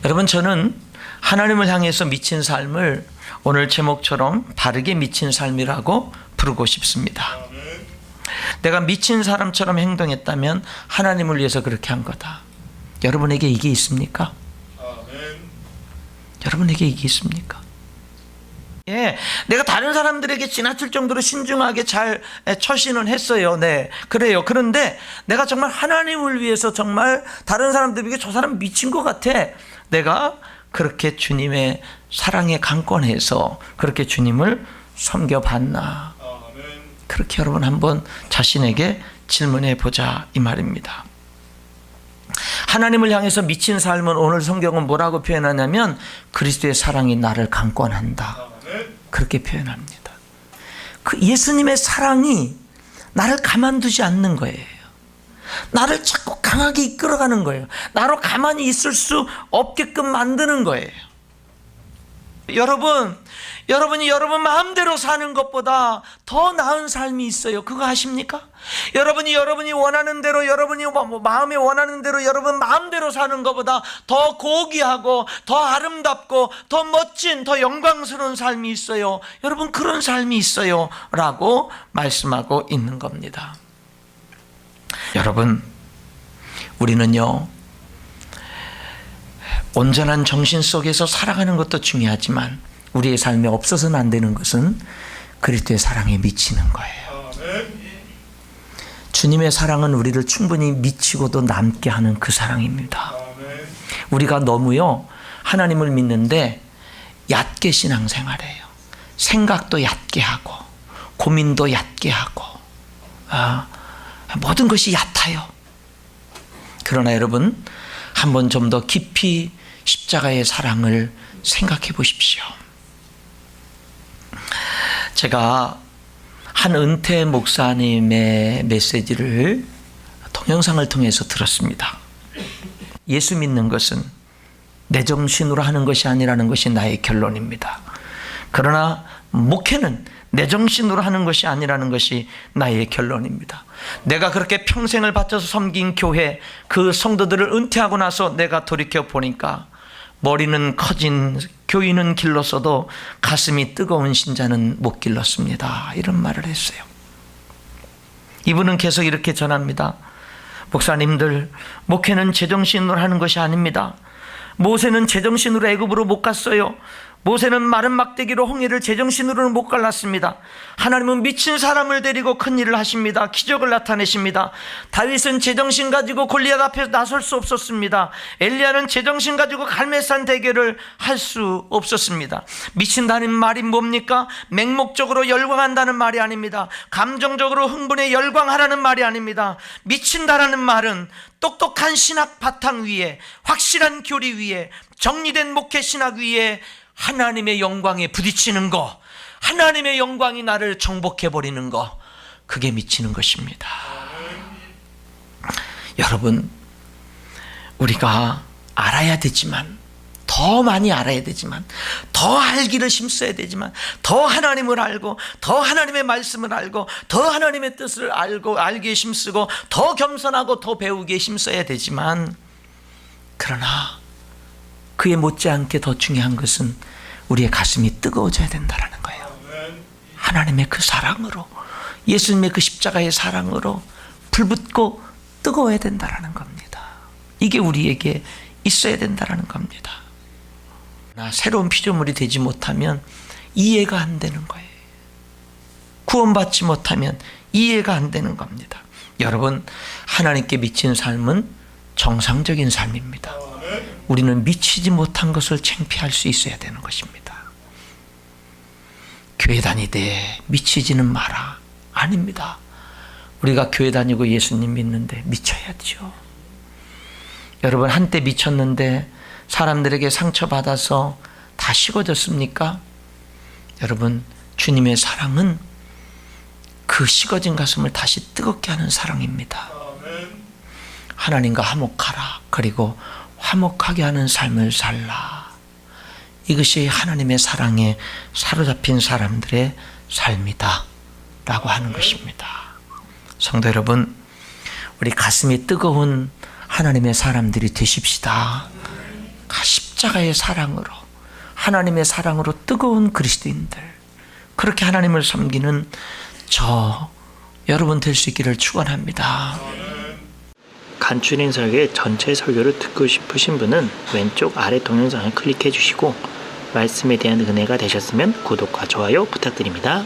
여러분, 저는 하나님을 향해서 미친 삶을 오늘 제목처럼 바르게 미친 삶이라고 부르고 싶습니다. 내가 미친 사람처럼 행동했다면 하나님을 위해서 그렇게 한 거다. 여러분에게 이게 있습니까? 여러분에게 이게 있습니까? 예, 내가 다른 사람들에게 지나칠 정도로 신중하게 잘 처신은 했어요. 네, 그래요. 그런데 내가 정말 하나님을 위해서 정말 다른 사람들에게 저 사람 미친 것 같아. 내가 그렇게 주님의 사랑에 강권해서 그렇게 주님을 섬겨봤나? 그렇게 여러분 한번 자신에게 질문해 보자 이 말입니다. 하나님을 향해서 미친 삶은 오늘 성경은 뭐라고 표현하냐면 그리스도의 사랑이 나를 강권한다. 그렇게 표현합니다. 그 예수님의 사랑이 나를 가만두지 않는 거예요. 나를 자꾸 강하게 이끌어가는 거예요. 나로 가만히 있을 수 없게끔 만드는 거예요. 여러분이 여러분 마음대로 사는 것보다 더 나은 삶이 있어요. 그거 아십니까? 여러분이 원하는 대로, 여러분이 마음에 원하는 대로 여러분 마음대로 사는 것보다 더 고귀하고 더 아름답고 더 멋진, 더 영광스러운 삶이 있어요. 여러분, 그런 삶이 있어요 라고 말씀하고 있는 겁니다. 여러분, 우리는요, 온전한 정신 속에서 살아가는 것도 중요하지만 우리의 삶에 없어서는 안 되는 것은 그리스도의 사랑에 미치는 거예요. 주님의 사랑은 우리를 충분히 미치고도 남게 하는 그 사랑입니다. 우리가 너무요, 하나님을 믿는데 얕게 신앙생활해요. 생각도 얕게 하고 고민도 얕게 하고 모든 것이 얕아요. 그러나 여러분, 한번 좀 더 깊이 십자가의 사랑을 생각해 보십시오. 제가 한 은퇴 목사님의 메시지를 동영상을 통해서 들었습니다. 예수 믿는 것은 내 정신으로 하는 것이 아니라는 것이 나의 결론입니다. 그러나 목회는 내 정신으로 하는 것이 아니라는 것이 나의 결론입니다. 내가 그렇게 평생을 바쳐서 섬긴 교회, 그 성도들을 은퇴하고 나서 내가 돌이켜 보니까 머리는 커진 교인은 길렀어도 가슴이 뜨거운 신자는 못 길렀습니다. 이런 말을 했어요. 이분은 계속 이렇게 전합니다. 목사님들, 목회는 제정신으로 하는 것이 아닙니다. 모세는 제정신으로 애굽으로 못 갔어요. 모세는 마른 막대기로 홍해를 제정신으로는 못 갈랐습니다. 하나님은 미친 사람을 데리고 큰 일을 하십니다. 기적을 나타내십니다. 다윗은 제정신 가지고 골리앗 앞에 나설 수 없었습니다. 엘리야는 제정신 가지고 갈멜산 대결을 할 수 없었습니다. 미친다는 말이 뭡니까? 맹목적으로 열광한다는 말이 아닙니다. 감정적으로 흥분해 열광하라는 말이 아닙니다. 미친다라는 말은 똑똑한 신학 바탕 위에, 확실한 교리 위에, 정리된 목회 신학 위에 하나님의 영광에 부딪히는 거, 하나님의 영광이 나를 정복해버리는 거, 그게 미치는 것입니다. 여러분, 우리가 알아야 되지만, 더 많이 알아야 되지만, 더 알기를 힘써야 되지만, 더 하나님을 알고, 더 하나님의 말씀을 알고, 더 하나님의 뜻을 알고, 알기에 힘쓰고, 더 겸손하고 더 배우기에 힘써야 되지만, 그러나 그에 못지않게 더 중요한 것은 우리의 가슴이 뜨거워져야 된다는 거예요. 하나님의 그 사랑으로, 예수님의 그 십자가의 사랑으로 불붙고 뜨거워야 된다는 겁니다. 이게 우리에게 있어야 된다는 겁니다. 새로운 피조물이 되지 못하면 이해가 안 되는 거예요. 구원받지 못하면 이해가 안 되는 겁니다. 여러분, 하나님께 미친 삶은 정상적인 삶입니다. 우리는 미치지 못한 것을 창피할 수 있어야 되는 것입니다. 교회 다니되 미치지는 마라. 아닙니다. 우리가 교회 다니고 예수님 믿는데 미쳐야죠. 여러분, 한때 미쳤는데 사람들에게 상처받아서 다 식어졌습니까? 여러분, 주님의 사랑은 그 식어진 가슴을 다시 뜨겁게 하는 사랑입니다. 하나님과 화목하라. 그리고 화목하게 하는 삶을 살라. 이것이 하나님의 사랑에 사로잡힌 사람들의 삶이다 라고 하는 것입니다. 성도 여러분, 우리 가슴이 뜨거운 하나님의 사람들이 되십시다. 십자가의 사랑으로, 하나님의 사랑으로 뜨거운 그리스도인들, 그렇게 하나님을 섬기는 여러분 될 수 있기를 축원합니다. 간추린 설교의 전체 설교를 듣고 싶으신 분은 왼쪽 아래 동영상을 클릭해 주시고 말씀에 대한 은혜가 되셨으면 구독과 좋아요 부탁드립니다.